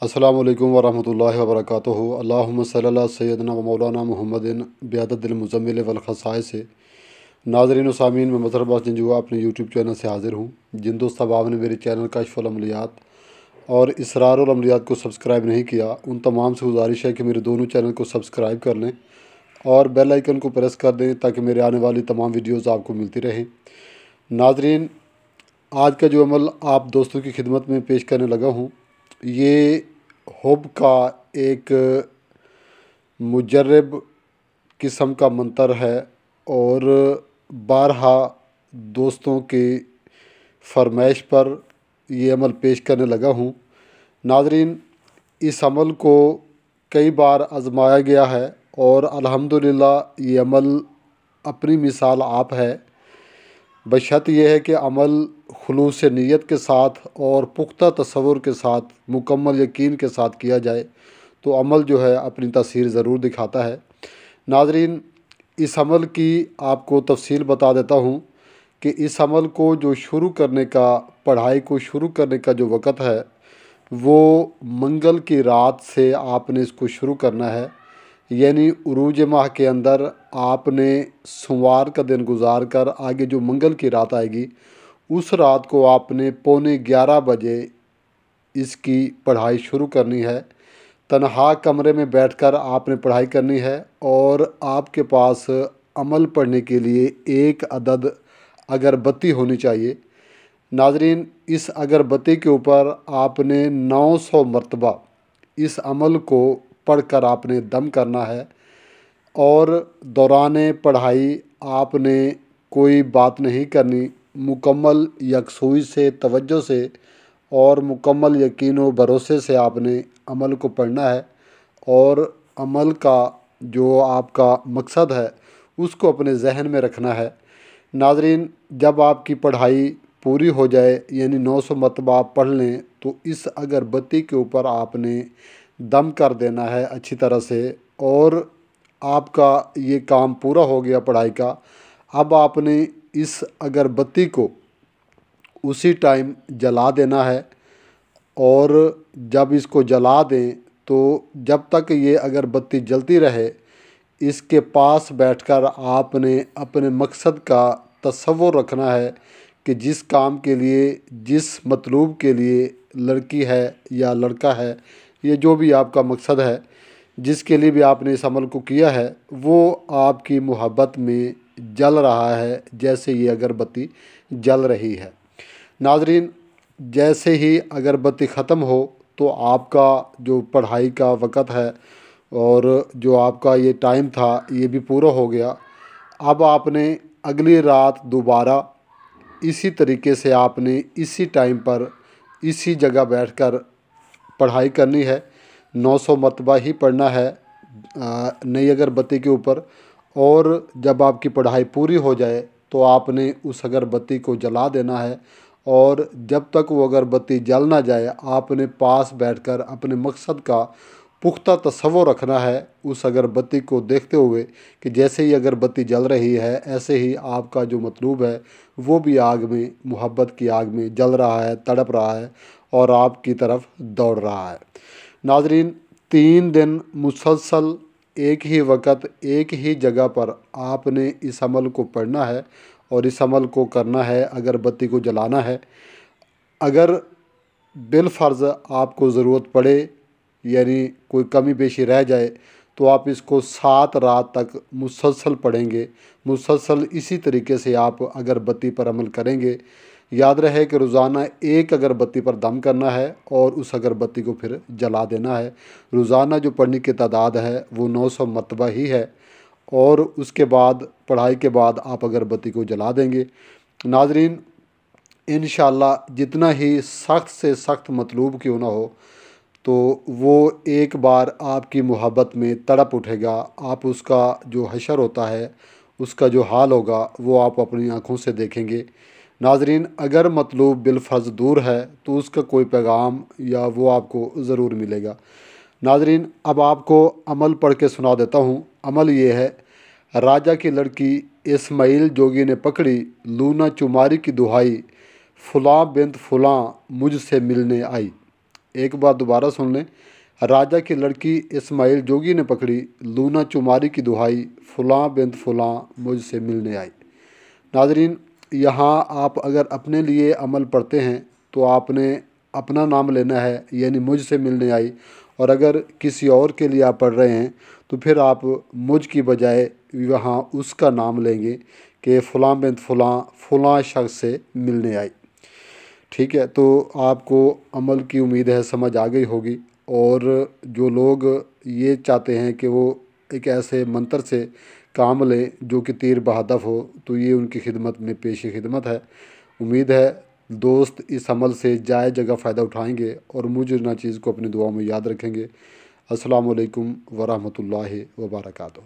السلام علیکم ورحمۃ اللہ وبرکاتہ۔ اللہم صلی اللہ سیدنا و مولانا محمد بعدد المزمل والخصائص سے۔ ناظرین و سامعین، میں مظہر عباس جنجوعہ اپنے یوٹیوب چینل سے حاضر ہوں۔ جن دوست احباب نے میرے چینل کشف العملیات اور اسرار العملیات کو سبسکرائب نہیں کیا، ان تمام سے گزارش ہے کہ میرے دونوں چینل کو سبسکرائب کر لیں اور بیل آئیکن کو پریس کر دیں تاکہ میرے آنے والی تمام ویڈیوز آپ کو ملتی رہیں۔ ناظرین، آج کا جو عمل آپ دوستوں کی خدمت میں پیش کرنے لگا ہوں، یہ حب کا ایک مجرب قسم کا منتر ہے اور بارہا دوستوں کی فرمائش پر یہ عمل پیش کرنے لگا ہوں۔ ناظرین، اس عمل کو کئی بار آزمایا گیا ہے اور الحمدللہ یہ عمل اپنی مثال آپ ہے، بشرط یہ ہے کہ عمل خلوص نیت کے ساتھ اور پختہ تصور کے ساتھ، مکمل یقین کے ساتھ کیا جائے تو عمل جو ہے اپنی تاثیر ضرور دکھاتا ہے۔ ناظرین، اس عمل کی آپ کو تفصیل بتا دیتا ہوں کہ اس عمل کو جو شروع کرنے کا، پڑھائی کو شروع کرنے کا جو وقت ہے، وہ منگل کی رات سے آپ نے اس کو شروع کرنا ہے، یعنی عروج ماہ کے اندر آپ نے سوموار کا دن گزار کر آگے جو منگل کی رات آئے گی، اس رات کو آپ نے 11:15 بجے اس کی پڑھائی شروع کرنی ہے۔ تنہا کمرے میں بیٹھ کر آپ نے پڑھائی کرنی ہے اور آپ کے پاس عمل پڑھنے کے لیے ایک عدد اگربتی ہونی چاہیے۔ ناظرین، اس اگربتی کے اوپر آپ نے 900 مرتبہ اس عمل کو پڑھ کر آپ نے دم کرنا ہے اور دوران پڑھائی آپ نے کوئی بات نہیں کرنی، مکمل یکسوئی سے، توجہ سے اور مکمل یقین و بھروسے سے آپ نے عمل کو پڑھنا ہے اور عمل کا جو آپ کا مقصد ہے اس کو اپنے ذہن میں رکھنا ہے۔ ناظرین، جب آپ کی پڑھائی پوری ہو جائے، یعنی 900 مرتبہ آپ پڑھ لیں، تو اس اگربتی کے اوپر آپ نے دم کر دینا ہے اچھی طرح سے، اور آپ کا یہ کام پورا ہو گیا پڑھائی کا۔ اب آپ نے اس اگربتی کو اسی ٹائم جلا دینا ہے، اور جب اس کو جلا دیں تو جب تک یہ اگربتی جلتی رہے، اس کے پاس بیٹھ کر آپ نے اپنے مقصد کا تصور رکھنا ہے کہ جس کام کے لیے، جس مطلوب کے لیے، لڑکی ہے یا لڑکا ہے، یہ جو بھی آپ کا مقصد ہے، جس کے لیے بھی آپ نے اس عمل کو کیا ہے، وہ آپ کی محبت میں جل رہا ہے جیسے یہ اگربتی جل رہی ہے۔ ناظرین، جیسے ہی اگربتی ختم ہو تو آپ کا جو پڑھائی کا وقت ہے اور جو آپ کا یہ ٹائم تھا، یہ بھی پورا ہو گیا۔ اب آپ نے اگلی رات دوبارہ اسی طریقے سے آپ نے اسی ٹائم پر اسی جگہ بیٹھ کر پڑھائی کرنی ہے، 900 مرتبہ ہی پڑھنا ہے نئی اگربتی کے اوپر، اور جب آپ کی پڑھائی پوری ہو جائے تو آپ نے اس اگربتی کو جلا دینا ہے، اور جب تک وہ اگربتی جل نہ جائے آپ نے پاس بیٹھ کر اپنے مقصد کا پختہ تصور رکھنا ہے، اس اگربتی کو دیکھتے ہوئے کہ جیسے ہی اگربتی جل رہی ہے ایسے ہی آپ کا جو مطلوب ہے وہ بھی آگ میں، محبت کی آگ میں جل رہا ہے، تڑپ رہا ہے اور آپ کی طرف دوڑ رہا ہے۔ ناظرین، 3 دن مسلسل ایک ہی وقت، ایک ہی جگہ پر آپ نے اس عمل کو پڑھنا ہے اور اس عمل کو کرنا ہے، اگربتی کو جلانا ہے۔ اگر بالفرض آپ کو ضرورت پڑے، یعنی کوئی کمی بیشی رہ جائے، تو آپ اس کو 7 رات تک مسلسل پڑھیں گے، مسلسل اسی طریقے سے آپ اگربتی پر عمل کریں گے۔ یاد رہے کہ روزانہ ایک اگربتی پر دم کرنا ہے اور اس اگربتی کو پھر جلا دینا ہے۔ روزانہ جو پڑھنے کی تعداد ہے وہ 900 مرتبہ ہی ہے، اور اس کے بعد، پڑھائی کے بعد آپ اگربتی کو جلا دیں گے۔ ناظرین، انشاءاللہ جتنا ہی سخت سے سخت مطلوب کیوں نہ ہو، تو وہ ایک بار آپ کی محبت میں تڑپ اٹھے گا۔ آپ اس کا جو حشر ہوتا ہے، اس کا جو حال ہوگا، وہ آپ اپنی آنکھوں سے دیکھیں گے۔ ناظرین، اگر مطلوب بالفرض دور ہے تو اس کا کوئی پیغام یا وہ آپ کو ضرور ملے گا۔ ناظرین، اب آپ کو عمل پڑھ کے سنا دیتا ہوں۔ عمل یہ ہے: راجا کی لڑکی اسماعیل جوگی نے پکڑی، لونا چماری کی دہائی، فلاں بنت فلاں مجھ سے ملنے آئی۔ ایک بار دوبارہ سن لیں۔ راجا کی لڑکی اسماعیل جوگی نے پکڑی لونا چماری کی دہائی، فلاں بنت فلاں مجھ سے ملنے آئی۔ ناظرین، یہاں آپ اگر اپنے لیے عمل پڑھتے ہیں تو آپ نے اپنا نام لینا ہے، یعنی مجھ سے ملنے آئی، اور اگر کسی اور کے لیے آپ پڑھ رہے ہیں تو پھر آپ مجھ کی بجائے وہاں اس کا نام لیں گے کہ فلاں بنت فلاں فلاں شخص سے ملنے آئی۔ ٹھیک ہے، تو آپ کو عمل کی امید ہے سمجھ آ گئی ہوگی، اور جو لوگ یہ چاہتے ہیں کہ وہ ایک ایسے منتر سے کام لیں جو کہ تیر بہدف ہو، تو یہ ان کی خدمت میں پیش خدمت ہے۔ امید ہے دوست اس عمل سے جائے جگہ فائدہ اٹھائیں گے اور مجھے نہ چیز کو اپنی دعاؤں میں یاد رکھیں گے۔ السلام علیکم ورحمۃ اللہ وبرکاتہ۔